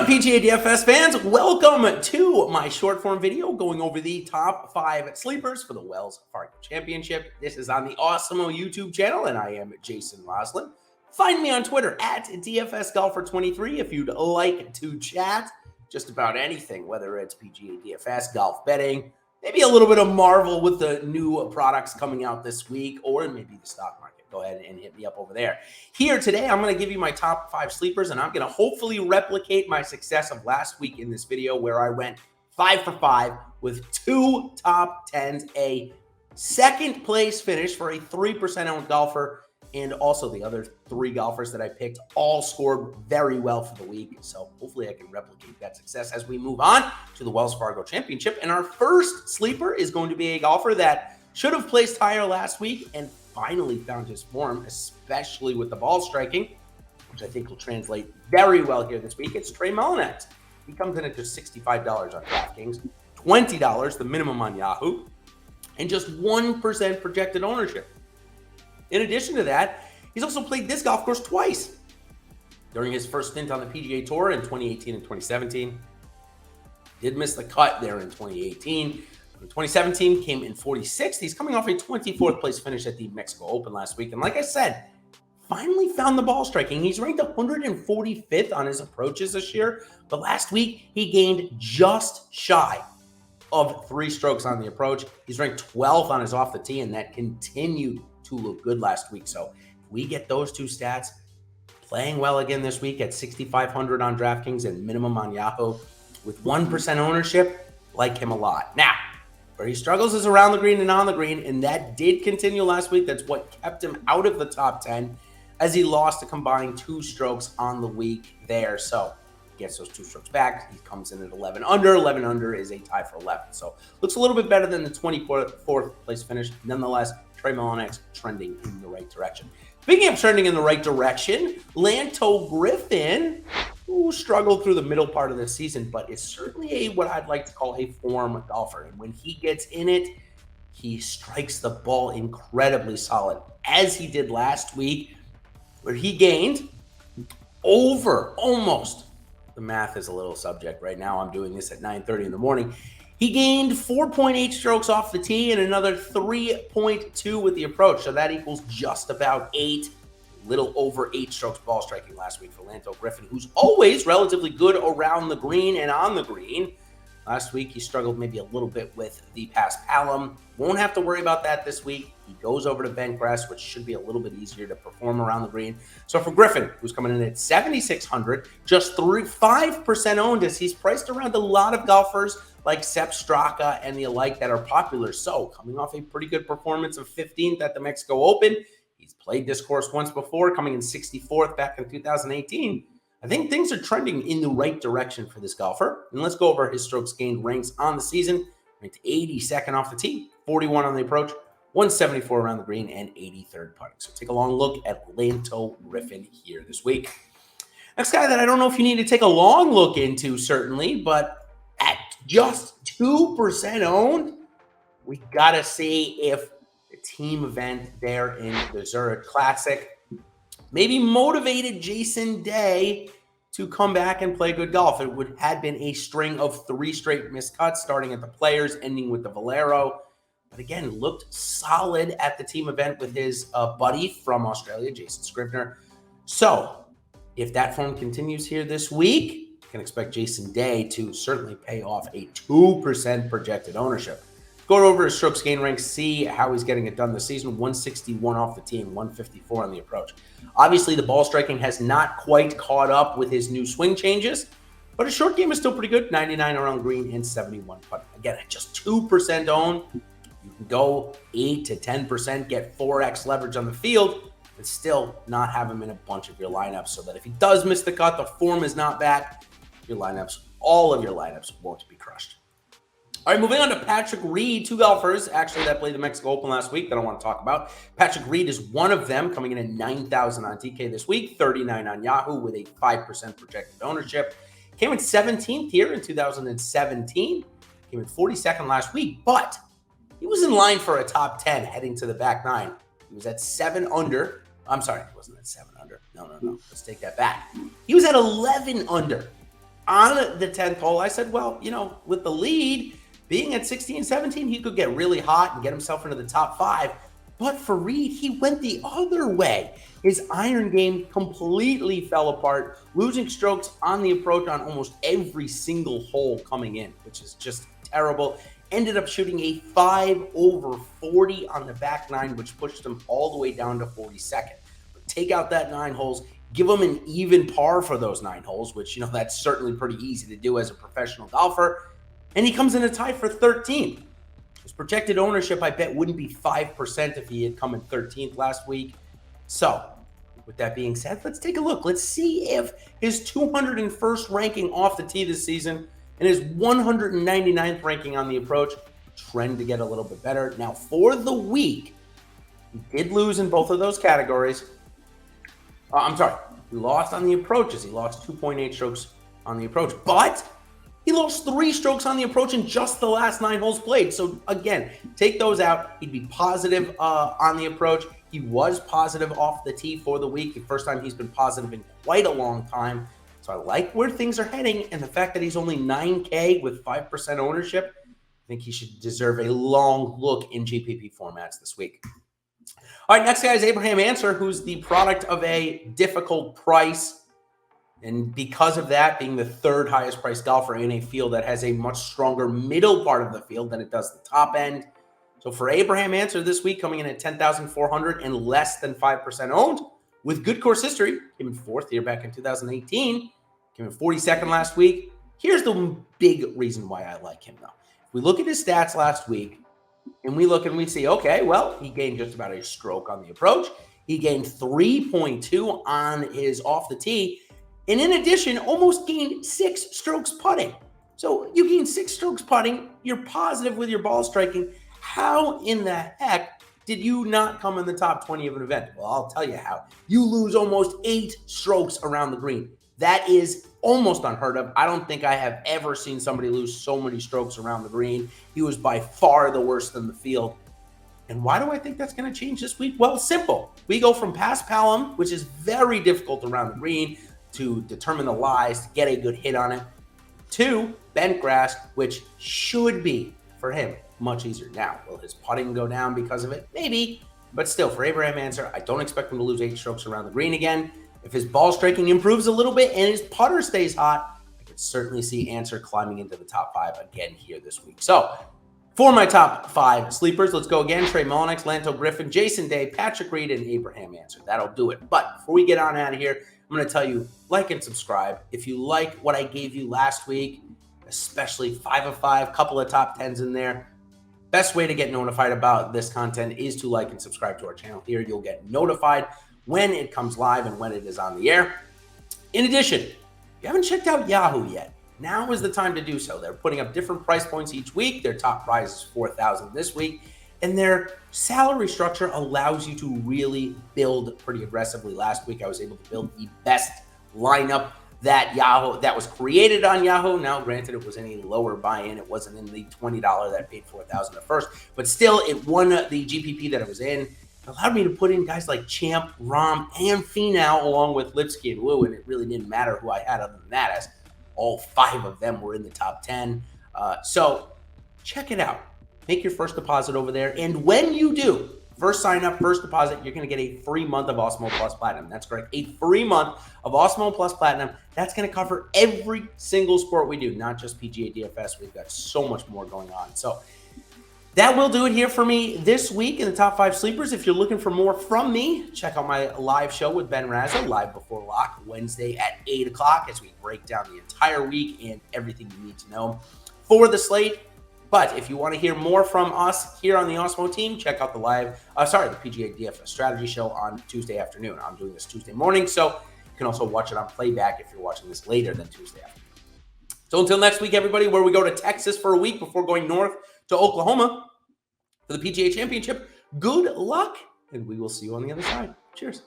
up, PGA DFS fans? Welcome to my short form video going over the top 5 sleepers for the Wells Fargo Championship. This is on the Awesemo YouTube channel, and I am Jason Rouslin. Find me on Twitter at DFSGolfer23 if you'd like to chat just about anything, whether it's PGA DFS, golf betting, maybe a little bit of Marvel with the new products coming out this week, or maybe the stock market. Go ahead and hit me up over there. Here today, I'm going to give you my top 5 sleepers, and I'm going to hopefully replicate my success of last week in this video where I went 5 for 5 with 2 top 10s, a second place finish for a 3% owned golfer, and also the other 3 golfers that I picked all scored very well for the week. So hopefully I can replicate that success as we move on to the Wells Fargo Championship. And our first sleeper is going to be a golfer that should have placed higher last week and finally found his form, especially with the ball striking, which I think will translate very well here this week. It's Trey Mullinax. He comes in at just $65 on DraftKings, $20 the minimum on Yahoo, and just 1% projected ownership. In addition to that, he's also played this golf course twice during his first stint on the PGA Tour in 2018 and 2017. Did miss the cut there in 2018. In 2017, came in 46th. He's coming off a 24th place finish at the Mexico Open last week. And like I said, finally found the ball striking. He's ranked 145th on his approaches this year. But last week, he gained just shy of 3 strokes on the approach. He's ranked 12th on his off the tee, and that continued to look good last week. So if we get those 2 stats, playing well again this week at 6,500 on DraftKings and minimum on Yahoo with 1% ownership, like him a lot. Now, where he struggles is around the green and on the green, and that did continue last week. That's what kept him out of the top 10 as he lost a combined 2 strokes on the week there. So he gets those 2 strokes back. He comes in at 11 under. 11 under is a tie for 11. So looks a little bit better than the 24th place finish. Nonetheless, Trey Mullinax trending in the right direction. Speaking of trending in the right direction, Lanto Griffin, who struggled through the middle part of the season, but is certainly what I'd like to call a form golfer. And when he gets in it, he strikes the ball incredibly solid, as he did last week, where he gained over almost, the math is a little subject right now. I'm doing this at 9:30 in the morning. He gained 4.8 strokes off the tee and another 3.2 with the approach. So that equals just about 8, little over 8 strokes ball striking last week for Lanto Griffin, who's always relatively good around the green and on the green. Last week, he struggled maybe a little bit with the pass palum. Won't have to worry about that this week. He goes over to bent grass, which should be a little bit easier to perform around the green. So for Griffin, who's coming in at 7,600, just 5% owned, as he's priced around a lot of golfers like Sepp Straka and the alike that are popular. So coming off a pretty good performance of 15th at the Mexico Open, he's played this course once before, coming in 64th back in 2018. I think things are trending in the right direction for this golfer. And let's go over his strokes gained ranks on the season. Ranked 82nd off the tee, 41 on the approach, 174 around the green, and 83rd putting. So take a long look at Lanto Griffin here this week. Next guy that I don't know if you need to take a long look into, certainly, but at just 2% owned, we got to see if the team event there in the Zurich Classic maybe motivated Jason Day to come back and play good golf. It had been a string of 3 straight missed cuts, starting at the Players, ending with the Valero. But again, looked solid at the team event with his buddy from Australia, Jason Scrivener. So if that form continues here this week, you can expect Jason Day to certainly pay off a 2% projected ownership. Go over his strokes gain rank, see how he's getting it done this season. 161 off the tee and 154 on the approach. Obviously, the ball striking has not quite caught up with his new swing changes, but his short game is still pretty good. 99 around green and 71 putting. Again, at just 2% owned, you can go 8 to 10%, get 4x leverage on the field, but still not have him in a bunch of your lineups, so that if he does miss the cut, the form is not back, your lineups, all of your lineups won't be crushed. All right, moving on to Patrick Reed, 2 golfers actually that played the Mexico Open last week that I want to talk about. Patrick Reed is one of them, coming in at 9,000 on TK this week, 39 on Yahoo with a 5% projected ownership. Came in 17th here in 2017. Came in 42nd last week, but he was in line for a top 10 heading to the back 9. He was at 7 under. I'm sorry, he wasn't at 7 under. No. Let's take that back. He was at 11 under On the 10th hole, I said, well, with the lead being at 16, 17, he could get really hot and get himself into the top 5. But for Reed, he went the other way. His iron game completely fell apart, losing strokes on the approach on almost every single hole coming in, which is just terrible. Ended up shooting a 5 over 40 on the back 9, which pushed him all the way down to 42nd. But take out that 9 holes, give him an even par for those 9 holes, which, that's certainly pretty easy to do as a professional golfer. And he comes in a tie for 13th. His projected ownership, I bet, wouldn't be 5% if he had come in 13th last week. So, with that being said, let's take a look. Let's see if his 201st ranking off the tee this season and his 199th ranking on the approach trend to get a little bit better. Now, for the week, he did lose in both of those categories. He lost on the approaches. He lost 2.8 strokes on the approach, but he lost 3 strokes on the approach in just the last 9 holes played. So again, take those out. He'd be positive on the approach. He was positive off the tee for the week. The first time he's been positive in quite a long time. So I like where things are heading. And the fact that he's only 9K with 5% ownership, I think he should deserve a long look in GPP formats this week. All right, next guy is Abraham Ancer, who's the product of a difficult price. And because of that, being the 3rd highest priced golfer in a field that has a much stronger middle part of the field than it does the top end. So for Abraham Ancer this week, coming in at 10,400 and less than 5% owned, with good course history, came in 4th here back in 2018, came in 42nd last week. Here's the big reason why I like him, though. If we look at his stats last week, and we look and we see, okay, well, he gained just about a stroke on the approach. He gained 3.2 on his off the tee. And in addition, almost gained 6 strokes putting. So you gain 6 strokes putting, you're positive with your ball striking. How in the heck did you not come in the top 20 of an event? Well, I'll tell you how. You lose almost 8 strokes around the green. That is almost unheard of. I don't think I have ever seen somebody lose so many strokes around the green. He was by far the worst in the field. And why do I think that's going to change this week? Well, simple. We go from pass palm, which is very difficult around the green, to determine the lies, to get a good hit on it, to bent grass, which should be, for him, much easier. Now, will his putting go down because of it? Maybe. But still, for Abraham Ancer, I don't expect him to lose 8 strokes around the green again. If his ball striking improves a little bit and his putter stays hot, I could certainly see Ancer climbing into the top 5 again here this week. So, for my top 5 sleepers, let's go again. Trey Mullinax, Lanto Griffin, Jason Day, Patrick Reed, and Abraham Ancer. That'll do it. But before we get on out of here, I'm going to tell you, like and subscribe. If you like what I gave you last week, especially 5 of 5, couple of top 10s in there, best way to get notified about this content is to like and subscribe to our channel here. You'll get notified when it comes live and when it is on the air. In addition, if you haven't checked out Yahoo yet, now is the time to do so. They're putting up different price points each week. Their top prize is $4,000 this week. And their salary structure allows you to really build pretty aggressively. Last week, I was able to build the best lineup that was created on Yahoo. Now, granted, it was in a lower buy-in. It wasn't in the $20 that paid $4,000 at first. But still, it won the GPP that it was in. It allowed me to put in guys like Champ, Rahm, and Finau, along with Lipsky and Wu. And it really didn't matter who I had other than that, as all 5 of them were in the top 10. So check it out. Make your first deposit over there. And when you do, first sign up, first deposit, you're going to get a free month of Awesemo Plus Platinum. That's correct. A free month of Awesemo Plus Platinum. That's going to cover every single sport we do, not just PGA DFS. We've got so much more going on. So that will do it here for me this week in the top 5 sleepers. If you're looking for more from me, check out my live show with Ben Razzo, live before lock, Wednesday at 8 o'clock, as we break down the entire week and everything you need to know for the slate. But if you want to hear more from us here on the Awesemo team, check out the PGA DFS strategy show on Tuesday afternoon. I'm doing this Tuesday morning, so you can also watch it on playback if you're watching this later than Tuesday afternoon. So until next week, everybody, where we go to Texas for a week before going north to Oklahoma for the PGA Championship, good luck, and we will see you on the other side. Cheers.